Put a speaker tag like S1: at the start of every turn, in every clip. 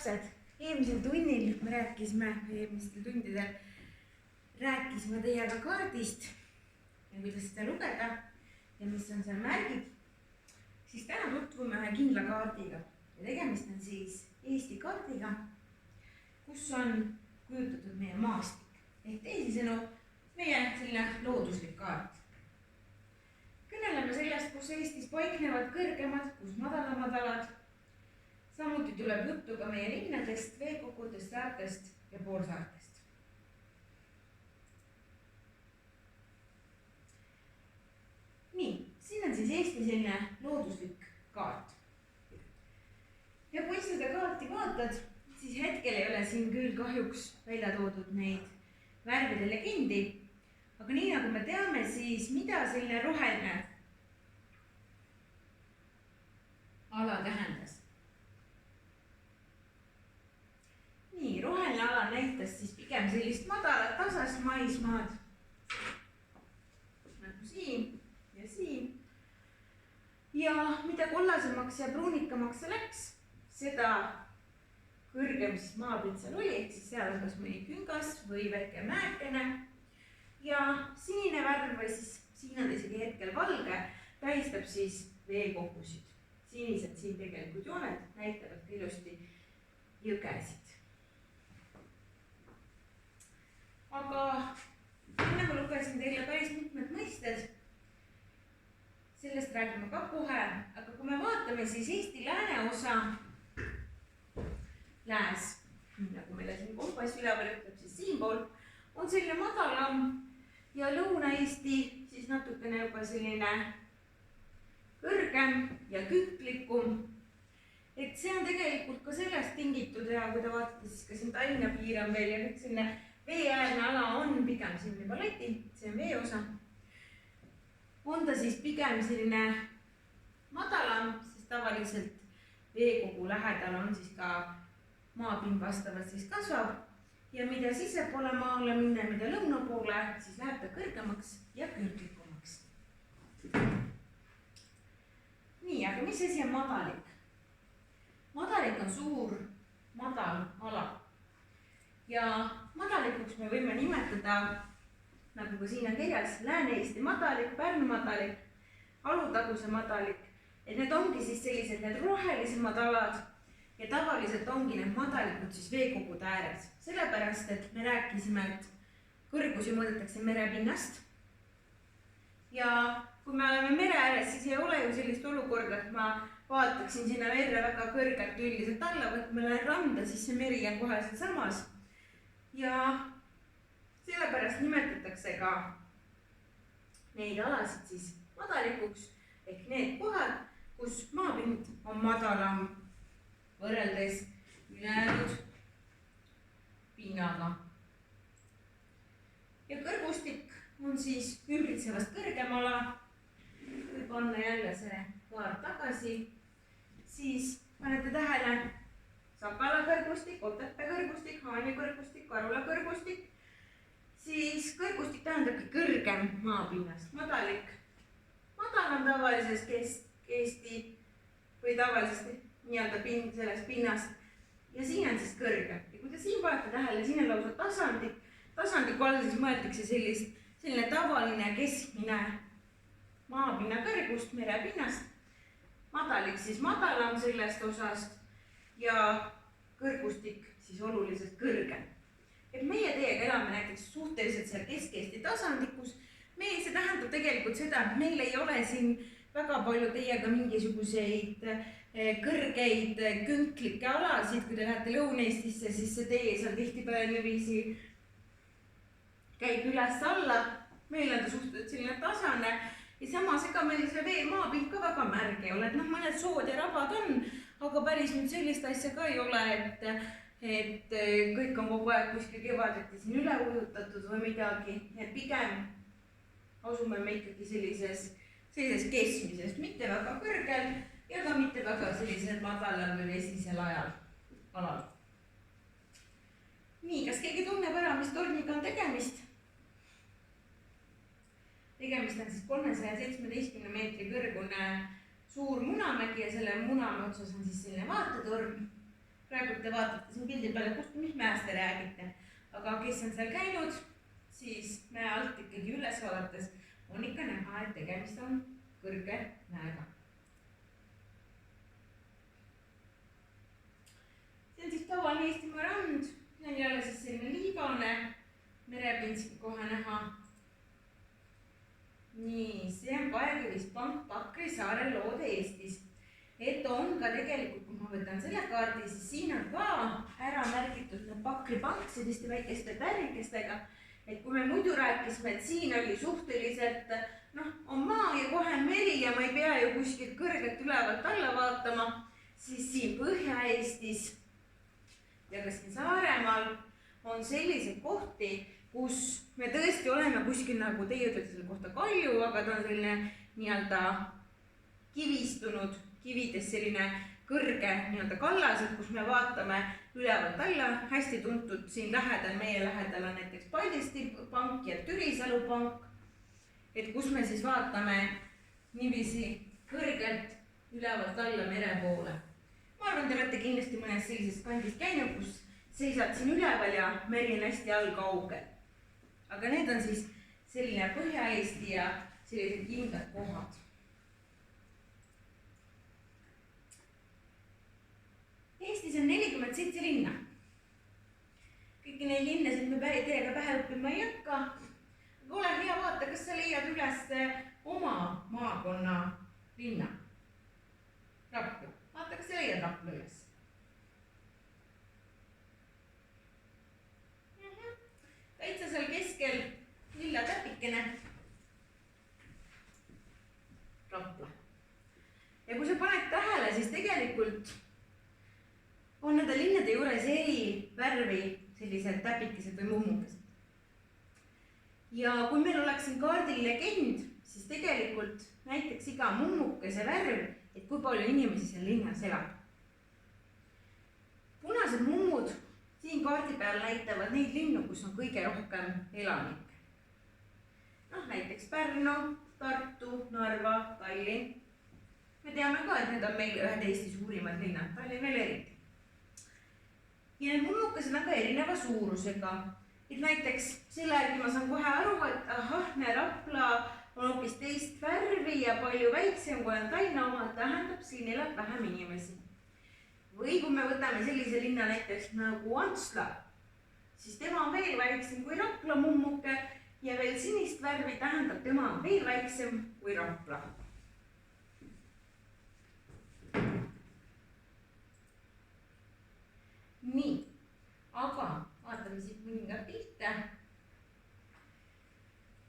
S1: lapsed, eelmisel tunnil me eelmistel tundidel rääkisime teiega kaardist ja kuidas seda lugeda ja mis on seal märgid. Siis täna tutvume ühe kindla kaardiga ja tegemist on siis Eesti kaardiga, kus on kujutatud meie maastik ehk teisisõnu meie selline looduslik kaart. Kõneleme sellest, kus Eestis paiknevad kõrgemad, kus madalamad alad. Samuti tuleb juttu ka meie linnadest, veekogudest, saartest ja poolsaartest. Nii, siin on siis Eesti selline looduslik kaart. Ja kui seda kaarti vaatad, siis hetkel ei ole siin küll kahjuks välja toodud neid värvide legendi. Aga nii nagu me teame, siis mida selline roheline ala tähendas? Nii, roheline ala näitas siis pigem sellist madalat tasast maismaad. Nagu siin ja siin. Ja mida kollasemaks ja pruunikamaks see läks, seda kõrgem siis maapind seal oli, ehk siis seal on kas mõni küngas või väike mäekene. Ja sinine värv või siis siin on isegi hetkel valge, tähistab siis veekogusid. Sinised siin tegelikult jooned näitavad ilusti jõgesid. Aga enne ma lugesin teile päris mitmed mõisted. Sellest räägime ka kohe, aga kui me vaatame siis Eesti lääneosa lääs, nagu meile siin kompass üleval ütleb, siis siinpool on selline madalam ja Lõuna-Eesti siis natukene juba selline kõrgem ja künklikum. Et see on tegelikult ka sellest tingitud ja kui te vaatate, siis ka siin Tallinna piir on veel ja kõik selline veeäärne ala on pigem siin juba Läti, see on veeosa. On ta siis pigem selline madalam, sest tavaliselt veekogu lähedal on siis ka maapind vastavalt siis kasvab. Ja mida sisepoole maale minna, mida lõuna poole, siis läheb ta kõrgemaks ja künklikumaks. Nii, aga mis asi on madalik? Madalik on suur, madal ala. Ja madalikuks me võime nimetada, nagu ka siin on kirjas, Lääne-Eesti madalik, Pärnu madalik, Alutaguse madalik. Et need ongi siis sellised need rohelisemad alad ja tavaliselt ongi need madalikud siis veekogude ääres. Sellepärast, et me rääkisime, et kõrgusi mõõdetakse merepinnast. Ja kui me oleme mere ääres, siis ei ole ju sellist olukorda, et ma vaataksin sinna merre väga kõrgelt üldiselt alla, või kui me lähen randa, siis see meri on kohe seal samas. Ja sellepärast nimetatakse ka neid alasid siis madalikuks ehk need kohad, kus maapind on madalam võrreldes ülejäänud pinnaga. Ja kõrgustik on siis ümbritsevast kõrgem ala. Kui panna jälle see kaart tagasi, siis panete tähele Sakala kõrgustik, Otepää kõrgustik, Haanja kõrgustik, Karula kõrgustik. Siis kõrgustik tähendabki kõrgem maapinnast. Madalik. Madal on tavalisest Eesti või tavalisest nii-öelda sellest pinnast. Ja siin on siis kõrgem. Ja kui te siin panete tähele, siin on lausa tasandik. Tasandiku all siis mõeldakse selline tavaline keskmine maapinna kõrgust merepinnast. Madalik siis madalam sellest osast ja kõrgustik siis oluliselt kõrgem. Et meie teiega elame näiteks suhteliselt seal Kesk-Eesti tasandikus. See tähendab tegelikult seda, et meil ei ole siin väga palju teiega mingisuguseid kõrgeid künklikke alasid. Kui te lähete Lõuna-Eestisse, siis see tee seal tihtipeale niiviisi käib üles alla. Meil on ta suhteliselt selline tasane ja samas ega meil see vee maapind ka väga märg ei ole. Mõned sood ja rabad on, aga päris nüüd sellist asja ka ei ole, et kõik on kogu aeg kuskil kevadeti siin üle ujutatud või midagi. Pigem asume me ikkagi sellises keskmisest, mitte väga kõrgel ja ka mitte väga sellisel madalal või vesisel alal. Nii, kas keegi tunneb ära, mis torniga on tegemist? Tegemist on siis 317 meetri kõrgune suur munamägi ja selle munamäe otsas on siis selline vaatetorn. praegu te vaatate siin pildi peale, mis mäest te räägite. Aga kes on seal käinud, siis mäe alt ikkagi üles vaadates on ikka näha, et tegemist on kõrge mäega. See on siis tavaline Eestimaa rand, see on jälle siis selline liibane, merepintski kohe näha. Nii, see on Paekivist-Pank Pakri saare loode Eestis. Et on ka tegelikult, kui ma võtan selle kaardi, siis siin on ka ära märgitud Pakri Pank selliste väikeste tärnikestega. Et kui me muidu rääkisime, et siin oli suhteliselt, on maa ja kohe meri ja ma ei pea ju kuskilt kõrgelt ülevalt alla vaatama, siis siin Põhja-Eestis ja ka siin Saaremaal on selliseid kohti, kus me tõesti oleme kuskil, nagu teie ütlete selle kohta kalju, aga ta on selline nii-öelda kivistunud, kivides selline kõrge nii-öelda kallas, kus me vaatame ülevalt alla, hästi tuntud siin lähedal, meie lähedal on näiteks Paldiski pank ja Türisalu pank, et kus me siis vaatame niiviisi kõrgelt ülevalt alla mere poole. Ma arvan, te olete kindlasti mõnes sellisest kandist käinud, kus seisad siin üleval ja meri on hästi all kaugel. Aga need on siis selline Põhja-Eesti ja sellised kindlad kohad. Eestis on 47 linna. Kõiki neid linnasid me teiega pähe õppima ei hakka. Aga ole hea, vaata, kas sa leiad üles oma maakonna linna. Rapla. Vaata, kas sa leiad Rapla üles. Täitsa seal keskel lilla täpikene. Rapla. Ja kui sa paned tähele, siis tegelikult on nende linnade juures eri värvi sellised täpikesed või mummukesed. Ja kui meil oleks siin kaardil legend, siis tegelikult näiteks iga mummukese värv, et kui palju inimesi seal linnas elab. Punased mummud siin kaardi peal näitavad neid linnu, kus on kõige rohkem elanikke. Näiteks Pärnu, Tartu, Narva, Tallinn. Me teame ka, et need on meil ühed Eesti suurimad linnad, Tallinn veel eriti. Ja need mummukesed on ka erineva suurusega. Et näiteks selle järgi ma saan kohe aru, et Rapla on hoopis teist värvi ja palju väiksem, kui on Tallinna oma, tähendab, siin elab vähem inimesi. Või kui me võtame sellise linna näiteks nagu Antsla, siis tema on veel väiksem kui Rapla mummuke ja veel sinist värvi tähendab, tema on veel väiksem kui Rapla. Nii, aga vaatame siit mõningad pilte.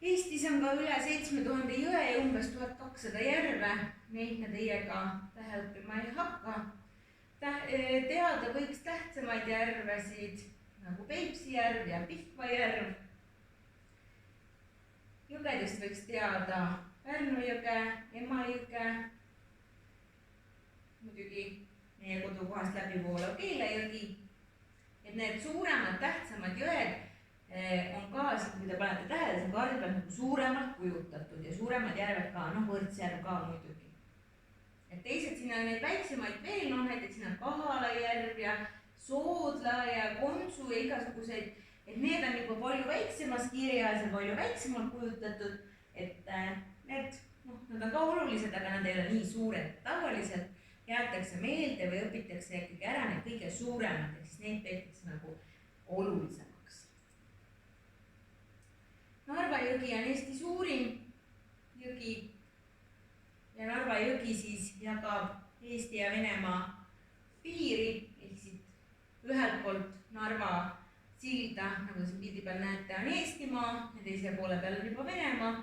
S1: Eestis on ka üle 7000 jõe ja umbes 1200 järve, neid me teiega pähe õppima ei hakka. Teada võiks tähtsamaid järvesid nagu Peipsi järv ja Pihkva järv. Jõgedest võiks teada Pärnu jõge, Emajõge, muidugi meie kodukohast läbi voolav Keelejõgi. Et need suuremad, tähtsamad jõed on ka, kui te panete tähele, see kaardi peal nagu suuremalt kujutatud ja suuremad järved ka, Võrtsjärv ka muidugi. Et teised siin on neid väiksemaid veel, näiteks siin on Kahala järv ja Soodla ja Konsu ja igasuguseid, et need on juba palju väiksemas kirjas ja palju väiksemalt kujutatud, et need on ka olulised, aga nad ei ole nii suured. Tavaliselt jäetakse meelde või õpitakse ikkagi ära need kõige suuremad, et siis neid peetakse nagu olulisemaks. Narva jõgi on Eesti suurim jõgi ja Narva jõgi siis jagab Eesti ja Venemaa piiri, ehk siit ühelt poolt Narva silda, nagu siin pildi peal näete, on Eestimaa ja teise poole peal on juba Venemaa.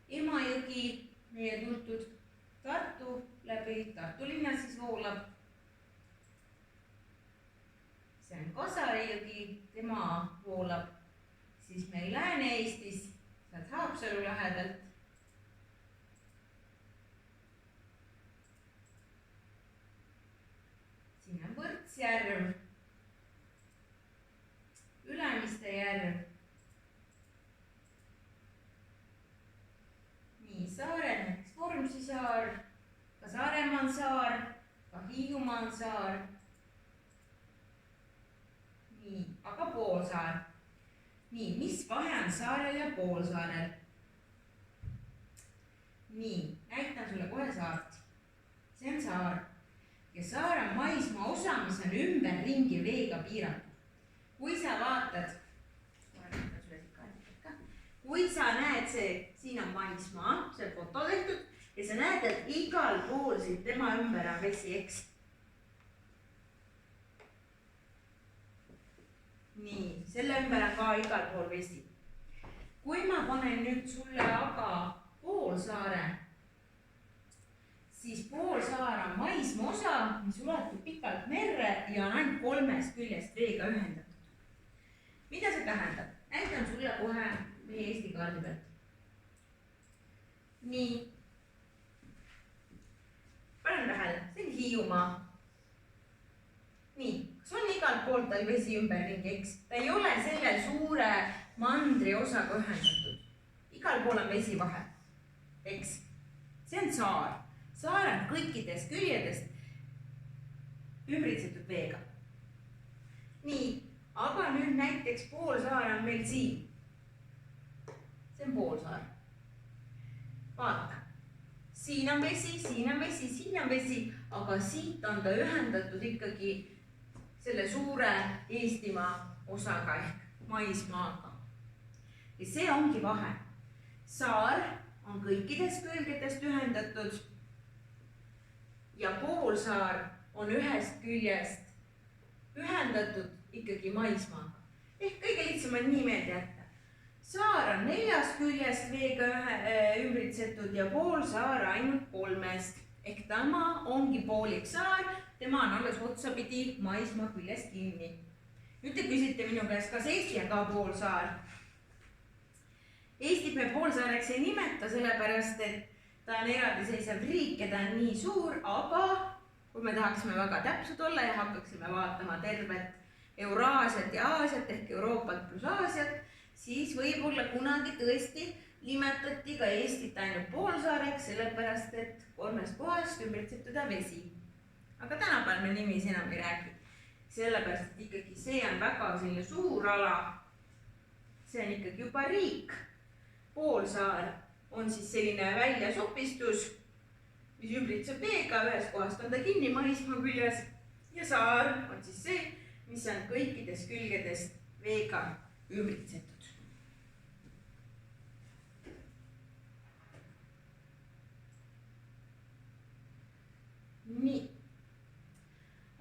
S1: Emajõgi, meie tuntud Tartu läbi Tartu linna siis voolab. See on Kasari jõgi, tema voolab siis meil Lääne-Eestis, sealt Haapsalu lähedalt. Siin on Võrtsjärv, Ülemiste järv. Nii, saared, näiteks Vormsi saar, ka Saaremaa saar, ka Hiiumaa on saar. nii, aga poolsaar. nii, mis vahe on saarel ja poolsaarel? nii, näitan sulle kohe saart. see on saar ja saar on maismaa osa, mis on ümberringi veega piiratud. kui sa vaatad, kui sa näed siin on maismaa, see on foto tehtud ja sa näed, et igal pool siit tema ümber on vesi, eks? nii, selle ümber on ka igal pool vesi. kui ma panen nüüd sulle aga poolsaare, siis poolsaar on maismaa osa, mis ulatub pikalt merre ja on ainult 3 küljest veega ühendatud. mida see tähendab? näitan sulle kohe meie Eesti kaardi pealt. nii. panen tähele, see on Hiiumaa. nii, kas on igalt poolt tal vesi ümberringi, eks? ta ei ole selle suure mandri osaga ühendatud. igal pool on vesi vahel, eks? see on saar. saar on kõikidest küljedest ümbritsetud veega. nii, aga nüüd näiteks poolsaar on meil siin. see on poolsaar. vaata, siin on vesi, siin on vesi, siin on vesi, aga siit on ta ühendatud ikkagi selle suure Eestimaa osaga ehk maismaaga. ja see ongi vahe. saar on kõikidest külgedest ühendatud ja poolsaar on ühest küljest ühendatud ikkagi maismaaga. ehk kõige lihtsam on nii meelde jätta. saar on 4 küljest veega ümbritsetud ja poolsaar ainult 3. ehk tema ongi poolik saar, tema on alles otsapidi maismaa küljest kinni. nüüd te küsite minu käest, kas Eesti on ka poolsaar? Eestit me poolsaareks ei nimeta, sellepärast et ta on eraldiseisev riik ja ta on nii suur, aga kui me tahaksime väga täpsed olla ja hakkaksime vaatama tervet Euraasiat ja Aasiat ehk Euroopat pluss Aasiat, siis võib-olla kunagi tõesti nimetati ka Eestit ainult poolsaareks, sellepärast et 3 kohast ümbritsetud on vesi. aga tänapäeval me niiviisi enam ei räägi, sellepärast et ikkagi see on väga selline suur ala. see on ikkagi juba riik. poolsaar on siis selline väljasupistus, mis ümbritseb veega, ühest kohast on ta kinni maismaa küljes ja saar on siis see, mis on kõikidest külgedest veega ümbritsetud. nii,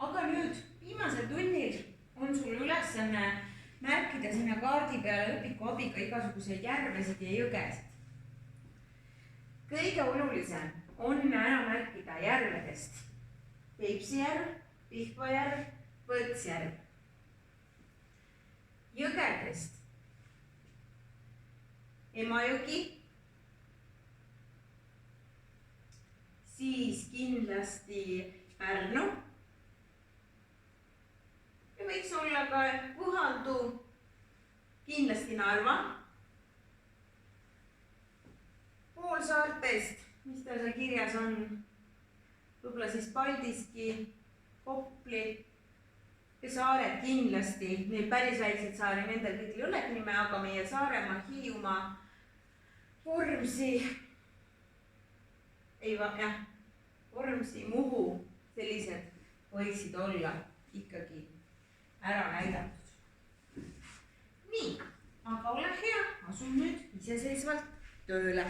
S1: aga nüüd viimasel tunnil on sul ülesanne märkida sinna kaardi peale õpiku abiga igasuguseid järvesid ja jõgesid. kõige olulisem on ära märkida järvedest Peipsi järv, Pihkva järv, Võõtsjärv. jõgedest Emajõgi, siis kindlasti Pärnu ja võiks olla ka Võhandu, kindlasti Narva. poolsaartest, mis tal seal kirjas on, võib-olla siis Paldiski, Kopli ja saared kindlasti, neid päris väikseid saari, nendel kõigil ei olegi nime, aga meie Saaremaa, Hiiumaa, Vormsi, Vormsi, Muhu, sellised võiksid olla ikkagi ära näidatud. nii, aga ole hea, asun nüüd iseseisvalt tööle.